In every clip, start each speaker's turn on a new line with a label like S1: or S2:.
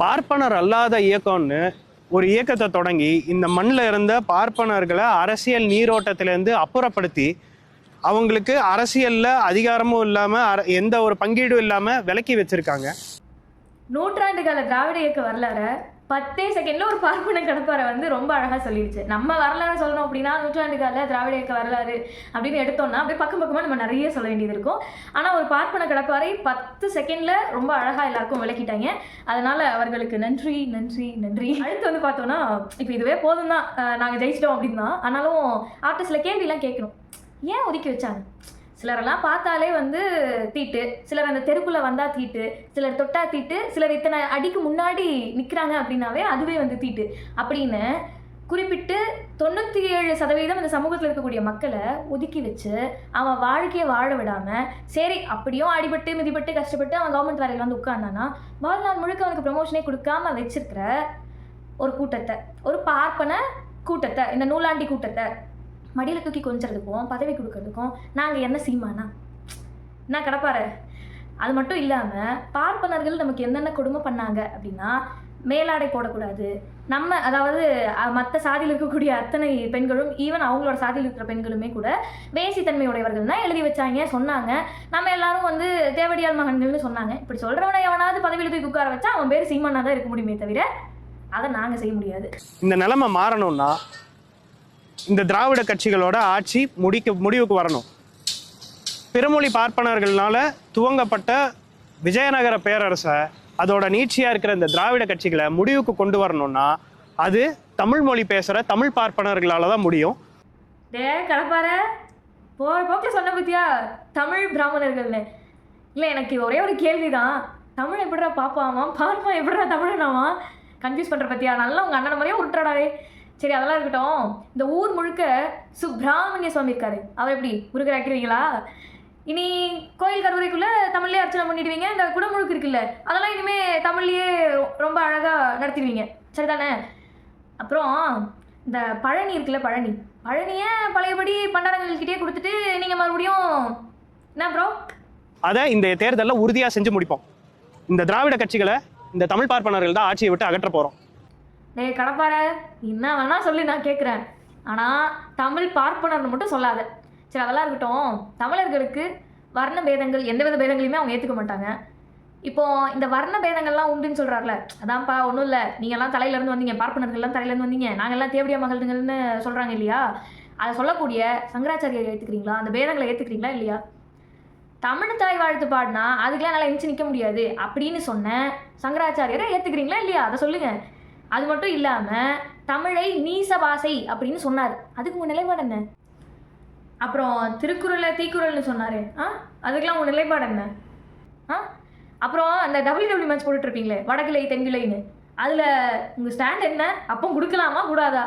S1: பார்ப்பனர் அல்லாத இயக்கம்னு ஒரு இயக்கத்தை தொடங்கி இந்த மண்ணில் இருந்த பார்ப்பனர்களை அரசியல் நீரோட்டத்திலேருந்து அப்புறப்படுத்தி அவங்களுக்கு அரசியலில் அதிகாரமும் இல்லாமல் எந்த ஒரு பங்கீடும் இல்லாமல் விலக்கி வச்சுருக்காங்க.
S2: நூற்றாண்டு கால திராவிட இயக்க வரலாறு 10 செகண்ட்ல ஒரு பார்ப்பன கடப்பாரை ரொம்ப அழகாக சொல்லிடுச்சு. நம்ம வரலாறு சொல்லணும் அப்படின்னா நூற்றாண்டு கால திராவிட இயக்க வரலாறு அப்படின்னு எடுத்தோம்னா அப்படியே பக்கம் பக்கமாக நம்ம நிறைய சொல்ல வேண்டியது இருக்கும். ஆனால் ஒரு பார்ப்பன கடப்பாரை 10 செகண்ட்ல ரொம்ப அழகாக எல்லாருக்கும் விளக்கிட்டாங்க. அதனால அவர்களுக்கு நன்றி நன்றி நன்றி. அடுத்து பார்த்தோம்னா இப்போ இதுவே போதும் தான், நாங்கள் ஜெயிச்சிட்டோம் அப்படின்னு தான். ஆனாலும் ஆர்டிஸ்டில் கேள்வியெல்லாம் கேட்கணும். ஏன் ஒதுக்கி வச்சாங்க? சிலரெல்லாம் பார்த்தாலே தீட்டு, சிலர் அந்த தெருக்குள்ளே வந்தால் தீட்டு, சிலர் தொட்டா தீட்டு, சிலர் இத்தனை அடிக்கு முன்னாடி நிற்கிறாங்க அப்படின்னாவே அதுவே தீட்டு அப்படின்னு குறிப்பிட்டு 97% அந்த சமூகத்தில் இருக்கக்கூடிய மக்களை ஒதுக்கி வச்சு அவன் வாழ்க்கையை வாழ விடாமல், சரி அப்படியும் அடிபட்டு மிதிப்பட்டு கஷ்டப்பட்டு அவன் கவர்மெண்ட் வேலையில் உட்கார்ந்தானா வாழ்நாள் முழுக்க அவனுக்கு ப்ரமோஷனே கொடுக்காம வச்சிருக்கிற ஒரு கூட்டத்தை, ஒரு பார்ப்பன கூட்டத்தை, இந்த நூலாண்டி கூட்டத்தை மடியில் தூக்கி கொஞ்சறதுக்கும் பதவி கொடுக்கறதுக்கும் நாங்கள் என்ன சீமானா நான் கடப்பாரு. அது மட்டும் இல்லாமல் பார்ப்பனர்கள் நமக்கு என்னென்ன கொடுமை பண்ணாங்க அப்படின்னா, மேலாடை போடக்கூடாது, நம்ம அதாவது மற்ற சாதியில் இருக்கக்கூடிய அத்தனை பெண்களும், ஈவன் அவங்களோட சாதியில் இருக்கிற பெண்களுமே கூட வேசித்தன்மையுடையவர்கள் தான் எழுதி வச்சாங்க சொன்னாங்க. நம்ம எல்லாரும் தேவடியால் மகன்கள்னு சொன்னாங்க. இப்படி சொல்கிறவனை எவனாவது பதவியில் தூக்கி உட்கார வச்சா அவன் பேர் சீமானா தான் இருக்க முடியுமே தவிர அதை நாங்கள் செய்ய முடியாது.
S1: இந்த நிலைமை மாறணும்னா இந்த திராவிட கட்சிகளோட ஆட்சி முடிவுக்கு வரணும். பிறமொழி பார்ப்பனர்களால துவங்கப்பட்ட விஜயநகர பேரரசை, அதோட நீட்சியாக இருக்கிற இந்த திராவிட கட்சிகளை முடிவுக்கு கொண்டு வரணும்னா அது தமிழ் மொழி பேசுகிற தமிழ் பார்ப்பனர்களால் தான் முடியும்.
S2: கடப்பார போகிற போக்கில் சொன்ன பத்தியா தமிழ் பிராமணர்கள்னு. இல்லை, எனக்கு ஒரே ஒரு கேள்வி தான். தமிழ் எப்படிடா பாப்பாமா, பார்ப்பா எப்படிடா தமிழனாமா? கன்ஃபியூஸ் பண்ணுற பத்தியா? நல்லா உங்கள் அண்ணன் மாதிரியே உருட்டாடாரே. சரி, அதெல்லாம் இருக்கட்டும். இந்த ஊர் முழுக்க சுப்பிரமணிய சுவாமி இருக்காரு. அவர் எப்படி முருகர் ஆக்கிடுவீங்களா? இனி கோயில் கருவறைக்குள்ளே தமிழ்லேயே அர்ச்சனை பண்ணிடுவீங்க. இந்த குடமுழுக்கு இருக்குல்ல, அதெல்லாம் இனிமேல் தமிழ்லேயே ரொம்ப அழகாக நடத்திடுவீங்க, சரிதானே? அப்புறம் இந்த பழனி இருக்குல்ல, பழனியை பழையபடி பண்டாரங்கள்கிட்டே கொடுத்துட்டு நீங்கள் மறுபடியும் என்ன ப்ரோ
S1: அதை இந்த தேர்தலில் உறுதியாக செஞ்சு முடிப்போம். இந்த திராவிட கட்சிகளை இந்த தமிழ் பார்ப்பனர்கள் தான் ஆட்சியை விட்டு அகற்ற போகிறோம்.
S2: கடப்பார என்ன வேணா சொல்லி நான் கேட்குறேன், ஆனால் தமிழ் பார்ப்பனர்னு மட்டும் சொல்லாத. சரி, அதெல்லாம் இருக்கட்டும். தமிழர்களுக்கு வர்ண பேதங்கள், எந்தவித பேதங்களையுமே அவங்க ஏற்றுக்க மாட்டாங்க. இப்போது இந்த வர்ண பேதங்கள்லாம் உண்டுன்னு சொல்கிறார்ல, அதான்ப்பா ஒன்றும் இல்லை, நீங்கள்லாம் தலையிலேருந்து வந்தீங்க, பார்ப்பனர்கள்லாம் தலையிலேருந்து வந்தீங்க, நாங்கள்லாம் தேவடியா மகள்கள்னு சொல்கிறாங்க இல்லையா? அதை சொல்லக்கூடிய சங்கராச்சாரியை ஏற்றுக்கிறீங்களா? அந்த பேதங்களை ஏற்றுக்கிறீங்களா இல்லையா? தமிழ் தாய் வாழ்த்து பாடினா அதுக்கெல்லாம் நல்லா எந்திச்சு நிற்க முடியாது அப்படின்னு சொன்ன சங்கராச்சாரியரை ஏற்றுக்கிறீங்களா இல்லையா? அதை சொல்லுங்கள். அது மட்டும் இல்லாமல் தமிழை நீச பாசை அப்படின்னு சொன்னார். அதுக்கு உங்கள் நிலைப்பாடு என்ன? அப்புறம் திருக்குறளை தீக்குறள்னு சொன்னார். அதுக்கெல்லாம் உங்கள் நிலைப்பாடு என்ன? அப்புறம் அந்த WW மேட்ச் போட்டுட்ருப்பீங்களே, வடகிளை தென்கிளைன்னு, அதில் உங்கள் ஸ்டாண்ட் என்ன? அப்போ கொடுக்கலாமா கூடாதா?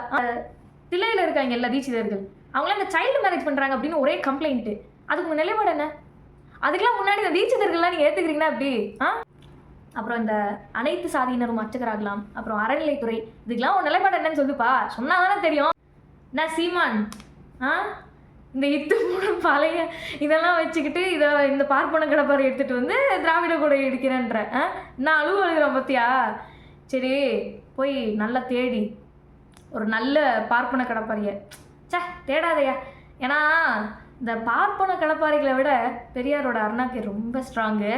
S2: தில்லையில் இருக்காங்க எல்லா தீட்சிதர்கள், அவங்களாம் இந்த சைல்டு மேரேஜ் பண்ணுறாங்க அப்படின்னு ஒரே கம்ப்ளைண்ட்டு. அதுக்கு உங்கள் நிலைப்பாடு என்ன? அதுக்கெல்லாம் முன்னாடி இந்த தீட்சிதர்கள்லாம் நீங்கள் ஏற்றுக்கிறீங்கன்னா அப்படி? அப்புறம் இந்த அனைத்து சாதியினரும் அர்ச்சகராகலாம், அப்புறம் அறநிலைத்துறை, இதுக்கெல்லாம் ஒரு நிலைப்பாடு என்னன்னு சொல்லுப்பா, சொன்னால் தானே தெரியும். நான் சீமான் இந்த இத்து மூணு பழைய இதெல்லாம் வச்சுக்கிட்டு இந்த பார்ப்பன கடப்பாறை எடுத்துகிட்டு திராவிட கூட எடுக்கிறேன்ற நான் அழுகிறேன் பத்தியா? சரி, போய் நல்லா தேடி ஒரு நல்ல பார்ப்பன கடப்பாறையை தேடாதையா. ஏன்னா இந்த பார்ப்பன கடப்பாறைகளை விட பெரியாரோட அருணாக்கு ரொம்ப ஸ்ட்ராங்கு.